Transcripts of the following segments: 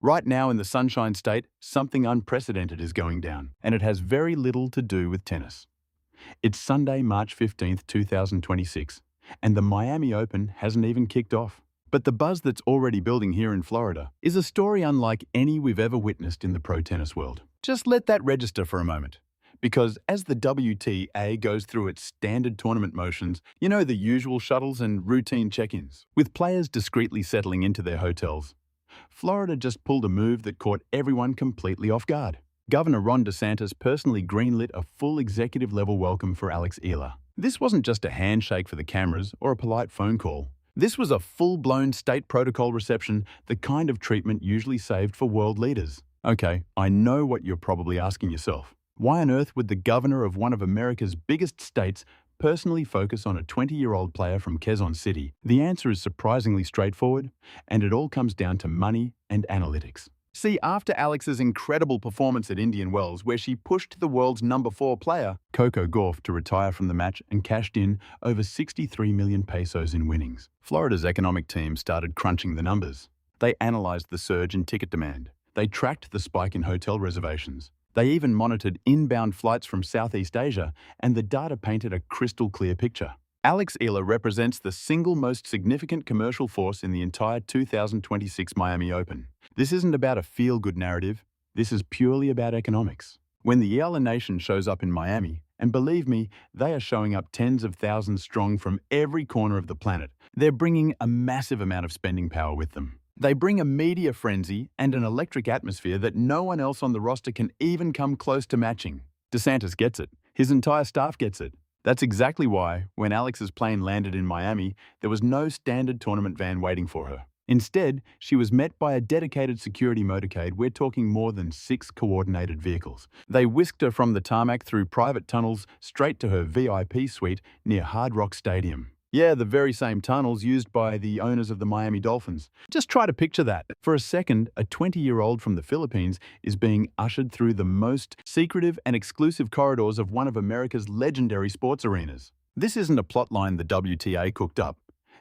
Right now in the Sunshine State, something unprecedented is going down, and it has very little to do with tennis. It's Sunday, March 15th, 2026, and the Miami Open hasn't even kicked off. But the buzz that's already building here in Florida is a story unlike any we've ever witnessed in the pro tennis world. Just let that register for a moment. Because as the WTA goes through its standard tournament motions, the usual shuttles and routine check-ins, with players discreetly settling into their hotels, Florida just pulled a move that caught everyone completely off guard. Governor Ron DeSantis personally greenlit a full executive-level welcome for Alex Eala. This wasn't just a handshake for the cameras or a polite phone call. This was a full-blown state protocol reception, the kind of treatment usually saved for world leaders. Okay, I know what you're probably asking yourself. Why on earth would the governor of one of America's biggest states personally focus on a 20-year-old player from Quezon City? The answer is surprisingly straightforward, and it all comes down to money and analytics. See, after Alex's incredible performance at Indian Wells, where she pushed the world's number 4 player, Coco Gauff, to retire from the match and cashed in over 63 million pesos in winnings, Florida's economic team started crunching the numbers. They analyzed the surge in ticket demand. They tracked the spike in hotel reservations. They even monitored inbound flights from Southeast Asia, and the data painted a crystal clear picture. Alex Eala represents the single most significant commercial force in the entire 2026 Miami Open. This isn't about a feel-good narrative. This is purely about economics. When the Eala Nation shows up in Miami, and believe me, they are showing up tens of thousands strong from every corner of the planet, they're bringing a massive amount of spending power with them. They bring a media frenzy and an electric atmosphere that no one else on the roster can even come close to matching. DeSantis gets it. His entire staff gets it. That's exactly why, when Alex's plane landed in Miami, there was no standard tournament van waiting for her. Instead, she was met by a dedicated security motorcade. We're talking more than 6 coordinated vehicles. They whisked her from the tarmac through private tunnels straight to her VIP suite near Hard Rock Stadium. Yeah, the very same tunnels used by the owners of the Miami Dolphins. Just try to picture that. For a second, a 20-year-old from the Philippines is being ushered through the most secretive and exclusive corridors of one of America's legendary sports arenas. This isn't a plotline the WTA cooked up.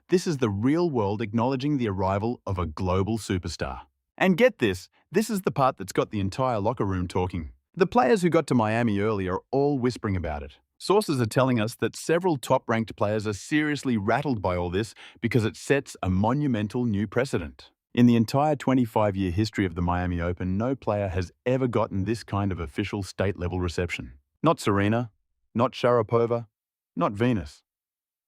This is the real world acknowledging the arrival of a global superstar. And get this is the part that's got the entire locker room talking. The players who got to Miami early are all whispering about it. Sources are telling us that several top-ranked players are seriously rattled by all this because it sets a monumental new precedent. In the entire 25-year history of the Miami Open, no player has ever gotten this kind of official state-level reception. Not Serena, not Sharapova, not Venus.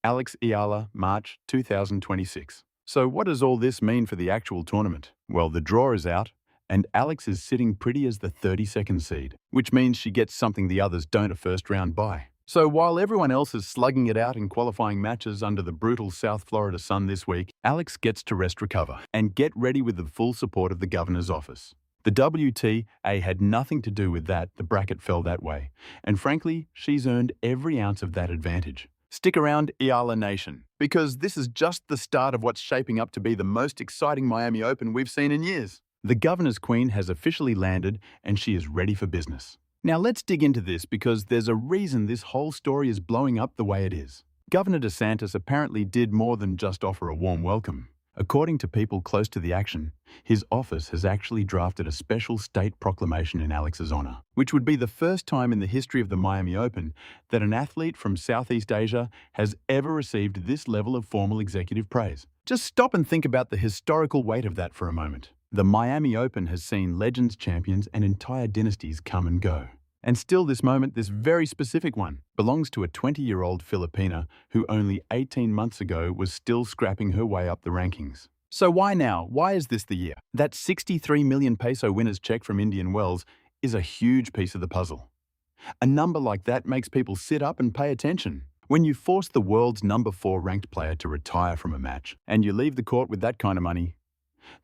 Alex Eala, March 2026. So what does all this mean for the actual tournament? Well, the draw is out, and Alex is sitting pretty as the 32nd seed, which means she gets something the others don't, a first-round bye. So while everyone else is slugging it out in qualifying matches under the brutal South Florida sun this week, Alex gets to rest recover and get ready with the full support of the governor's office. The WTA had nothing to do with that. The bracket fell that way. And frankly, she's earned every ounce of that advantage. Stick around, Eala Nation, because this is just the start of what's shaping up to be the most exciting Miami Open we've seen in years. The governor's queen has officially landed and she is ready for business. Now let's dig into this because there's a reason this whole story is blowing up the way it is. Governor DeSantis apparently did more than just offer a warm welcome. According to people close to the action, his office has actually drafted a special state proclamation in Alex's honor, which would be the first time in the history of the Miami Open that an athlete from Southeast Asia has ever received this level of formal executive praise. Just stop and think about the historical weight of that for a moment. The Miami Open has seen legends, champions, and entire dynasties come and go. And still this moment, this very specific one, belongs to a 20-year-old Filipina who only 18 months ago was still scrapping her way up the rankings. So why now? Why is this the year? That 63 million peso winner's check from Indian Wells is a huge piece of the puzzle. A number like that makes people sit up and pay attention. When you force the world's number 4 ranked player to retire from a match, and you leave the court with that kind of money,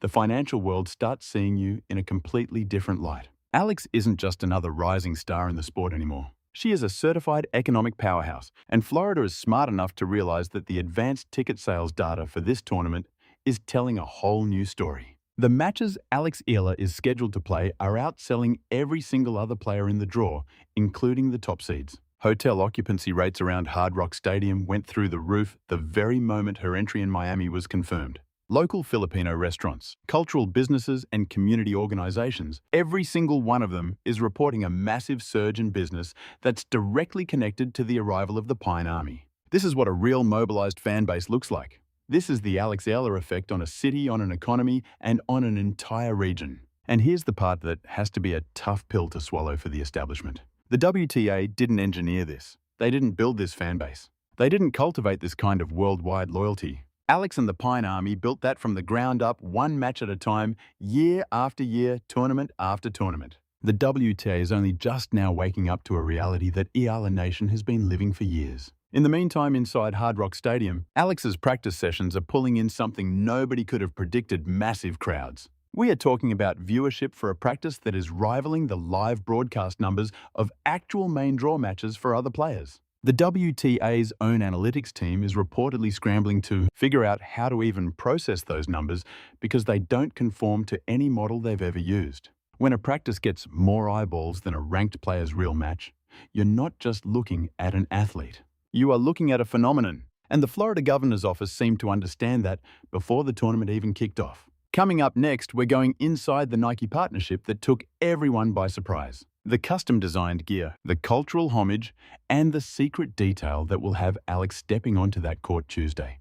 the financial world starts seeing you in a completely different light. Alex isn't just another rising star in the sport anymore. She is a certified economic powerhouse, and Florida is smart enough to realize that the advanced ticket sales data for this tournament is telling a whole new story. The matches Alex Eala is scheduled to play are outselling every single other player in the draw, including the top seeds. Hotel occupancy rates around Hard Rock Stadium went through the roof the very moment her entry in Miami was confirmed. Local Filipino restaurants, cultural businesses, and community organizations, every single one of them is reporting a massive surge in business that's directly connected to the arrival of the Pine Army. This is what a real mobilized fan base looks like. This is the Alex Eala effect on a city, on an economy, and on an entire region. And here's the part that has to be a tough pill to swallow for the establishment. The WTA didn't engineer this. They didn't build this fan base. They didn't cultivate this kind of worldwide loyalty. Alex and the Pine Army built that from the ground up, one match at a time, year after year, tournament after tournament. The WTA is only just now waking up to a reality that Eala Nation has been living for years. In the meantime, inside Hard Rock Stadium, Alex's practice sessions are pulling in something nobody could have predicted: massive crowds. We are talking about viewership for a practice that is rivaling the live broadcast numbers of actual main draw matches for other players. The WTA's own analytics team is reportedly scrambling to figure out how to even process those numbers because they don't conform to any model they've ever used. When a practice gets more eyeballs than a ranked player's real match, you're not just looking at an athlete. You are looking at a phenomenon, and the Florida governor's office seemed to understand that before the tournament even kicked off. Coming up next, we're going inside the Nike partnership that took everyone by surprise. The custom-designed gear, the cultural homage, and the secret detail that will have Alex stepping onto that court Tuesday,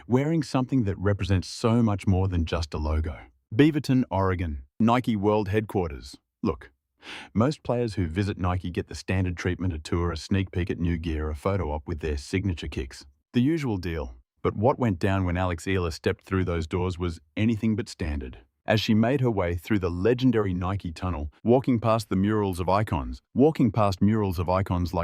wearing something that represents so much more than just a logo. Beaverton, Oregon, Nike World Headquarters. Look, most players who visit Nike get the standard treatment: a tour, a sneak peek at new gear, a photo op with their signature kicks. The usual deal. But what went down when Alex Eala stepped through those doors was anything but standard. As she made her way through the legendary Nike tunnel, walking past murals of icons like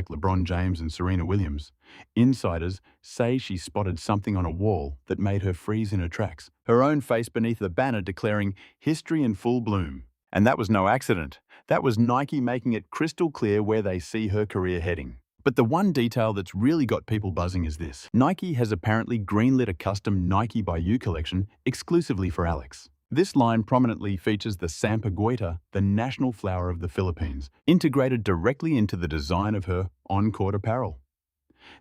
LeBron James and Serena Williams, insiders say she spotted something on a wall that made her freeze in her tracks, her own face beneath the banner declaring "History in full bloom." And that was no accident. That was Nike making it crystal clear where they see her career heading. But the one detail that's really got people buzzing is this: Nike has apparently greenlit a custom Nike by You collection exclusively for Alex. This line prominently features the sampaguita, the national flower of the Philippines, integrated directly into the design of her on-court apparel.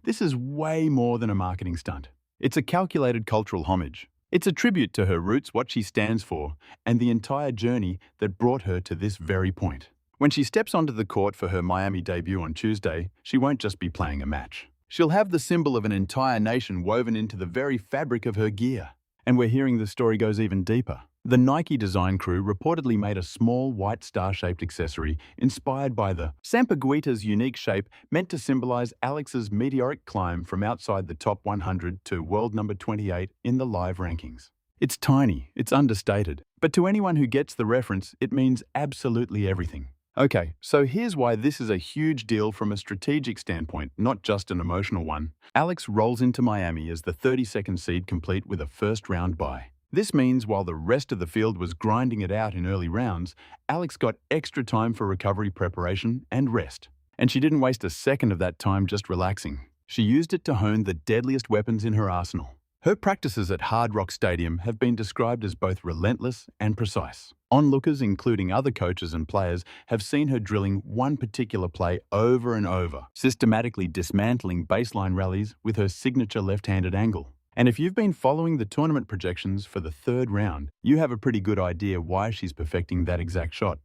This is way more than a marketing stunt. It's a calculated cultural homage. It's a tribute to her roots, what she stands for, and the entire journey that brought her to this very point. When she steps onto the court for her Miami debut on Tuesday, she won't just be playing a match. She'll have the symbol of an entire nation woven into the very fabric of her gear. And we're hearing the story goes even deeper. The Nike design crew reportedly made a small white star-shaped accessory inspired by the sampaguita's unique shape, meant to symbolize Alex's meteoric climb from outside the top 100 to world number 28 in the live rankings. It's tiny, it's understated, but to anyone who gets the reference, it means absolutely everything. Okay, so here's why this is a huge deal from a strategic standpoint, not just an emotional one. Alex rolls into Miami as the 32nd seed, complete with a first-round bye. This means while the rest of the field was grinding it out in early rounds, Alex got extra time for recovery, preparation, and rest. And she didn't waste a second of that time just relaxing. She used it to hone the deadliest weapons in her arsenal. Her practices at Hard Rock Stadium have been described as both relentless and precise. Onlookers, including other coaches and players, have seen her drilling one particular play over and over, systematically dismantling baseline rallies with her signature left-handed angle. And if you've been following the tournament projections for the third round, you have a pretty good idea why she's perfecting that exact shot.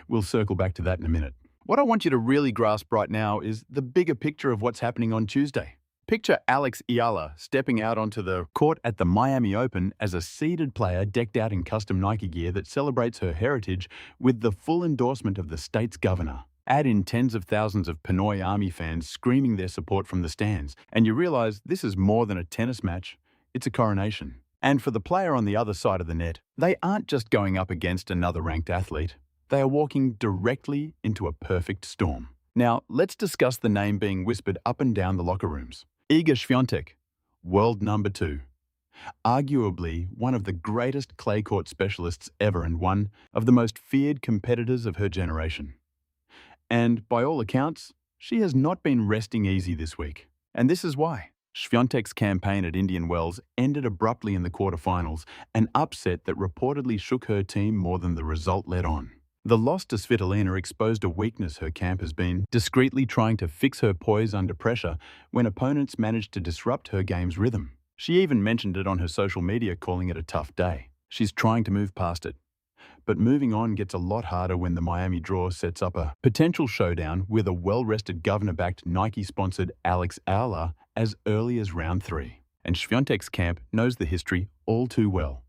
We'll circle back to that in a minute. What I want you to really grasp right now is the bigger picture of what's happening on Tuesday. Picture Alex Eala stepping out onto the court at the Miami Open as a seeded player decked out in custom Nike gear that celebrates her heritage with the full endorsement of the state's governor. Add in tens of thousands of Pinoy Army fans screaming their support from the stands, and you realize this is more than a tennis match, it's a coronation. And for the player on the other side of the net, they aren't just going up against another ranked athlete, they are walking directly into a perfect storm. Now, let's discuss the name being whispered up and down the locker rooms. Iga Swiatek, world number 2. Arguably one of the greatest clay court specialists ever and one of the most feared competitors of her generation. And by all accounts, she has not been resting easy this week. And this is why. Swiatek's campaign at Indian Wells ended abruptly in the quarterfinals, an upset that reportedly shook her team more than the result led on. The loss to Svitolina exposed a weakness her camp has been discreetly trying to fix her poise under pressure when opponents managed to disrupt her game's rhythm. She even mentioned it on her social media, calling it a tough day. She's trying to move past it. But moving on gets a lot harder when the Miami draw sets up a potential showdown with a well-rested governor-backed Nike-sponsored Alex Eala as early as round 3. And Swiatek's camp knows the history all too well.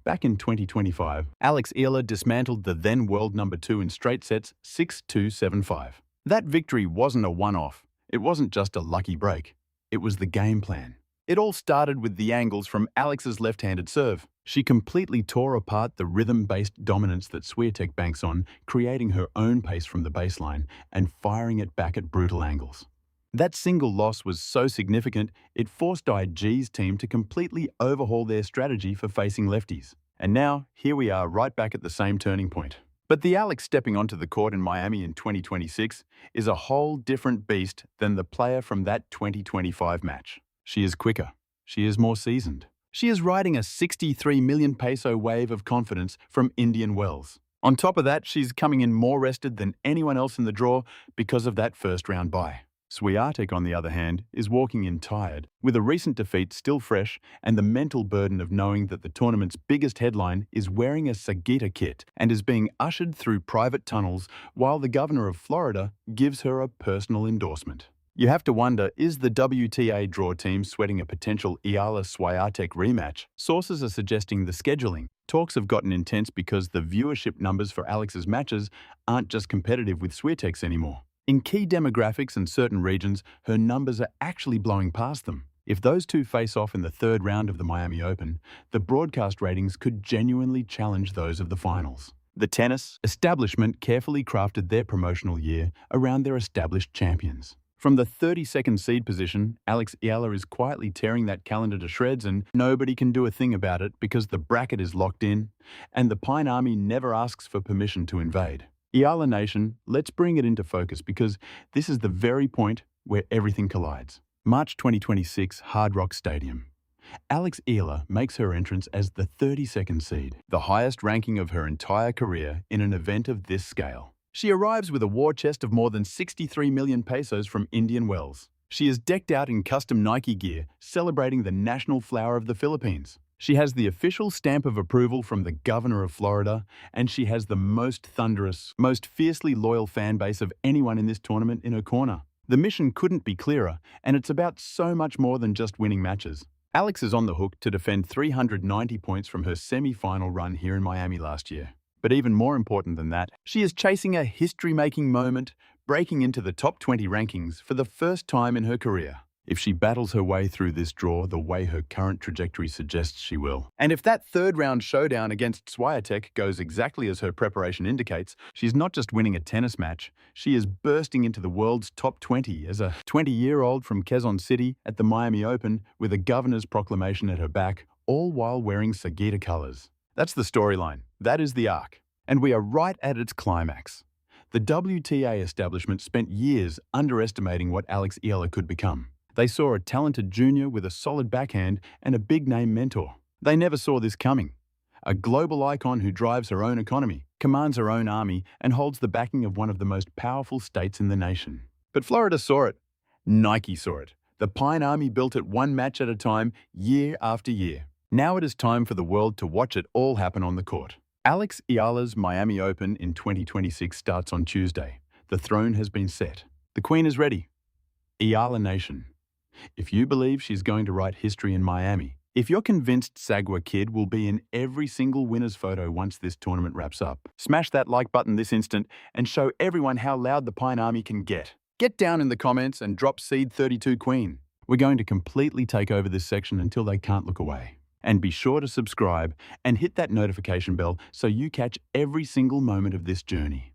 Back in 2025, Alex Eala dismantled the then world number 2 in straight sets 6-2, 7-5. That victory wasn't a one-off. It wasn't just a lucky break. It was the game plan. It all started with the angles from Alex's left-handed serve. She completely tore apart the rhythm-based dominance that Swiatek banks on, creating her own pace from the baseline and firing it back at brutal angles. That single loss was so significant, it forced IG's team to completely overhaul their strategy for facing lefties. And now, here we are right back at the same turning point. But the Alex stepping onto the court in Miami in 2026 is a whole different beast than the player from that 2025 match. She is quicker. She is more seasoned. She is riding a 63 million peso wave of confidence from Indian Wells. On top of that, she's coming in more rested than anyone else in the draw because of that first-round bye. Swiatek, on the other hand, is walking in tired, with a recent defeat still fresh and the mental burden of knowing that the tournament's biggest headline is wearing a Sagita kit and is being ushered through private tunnels while the governor of Florida gives her a personal endorsement. You have to wonder, is the WTA draw team sweating a potential Eala-Swiatek rematch? Sources are suggesting the scheduling. Talks have gotten intense because the viewership numbers for Alex's matches aren't just competitive with Swiatek's anymore. In key demographics and certain regions, her numbers are actually blowing past them. If those two face off in the third round of the Miami Open, the broadcast ratings could genuinely challenge those of the finals. The tennis establishment carefully crafted their promotional year around their established champions. From the 32nd seed position, Alex Eala is quietly tearing that calendar to shreds, and nobody can do a thing about it because the bracket is locked in and the Pine Army never asks for permission to invade. Eala Nation, let's bring it into focus because this is the very point where everything collides. March 2026, Hard Rock Stadium. Alex Eala makes her entrance as the 32nd seed, the highest ranking of her entire career in an event of this scale. She arrives with a war chest of more than 63 million pesos from Indian Wells. She is decked out in custom Nike gear, celebrating the national flower of the Philippines. She has the official stamp of approval from the governor of Florida, and she has the most thunderous, most fiercely loyal fan base of anyone in this tournament in her corner. The mission couldn't be clearer, and it's about so much more than just winning matches. Alex is on the hook to defend 390 points from her semi-final run here in Miami last year. But even more important than that, she is chasing a history-making moment, breaking into the top 20 rankings for the first time in her career. If she battles her way through this draw the way her current trajectory suggests she will. And if that third-round showdown against Swiatek goes exactly as her preparation indicates, she's not just winning a tennis match, she is bursting into the world's top 20 as a 20-year-old from Quezon City at the Miami Open with a governor's proclamation at her back, all while wearing Sagita colors. That's the storyline. That is the arc. And we are right at its climax. The WTA establishment spent years underestimating what Alex Eala could become. They saw a talented junior with a solid backhand and a big-name mentor. They never saw this coming. A global icon who drives her own economy, commands her own army, and holds the backing of one of the most powerful states in the nation. But Florida saw it. Nike saw it. The Pine Army built it one match at a time, year after year. Now it is time for the world to watch it all happen on the court. Alex Eala's Miami Open in 2026 starts on Tuesday. The throne has been set. The Queen is ready. Eala Nation. If you believe she's going to write history in Miami, if you're convinced Sagua Kid will be in every single winner's photo once this tournament wraps up, smash that like button this instant and show everyone how loud the Pine Army can get. Get down in the comments and drop Seed 32 Queen. We're going to completely take over this section until they can't look away. And be sure to subscribe and hit that notification bell so you catch every single moment of this journey.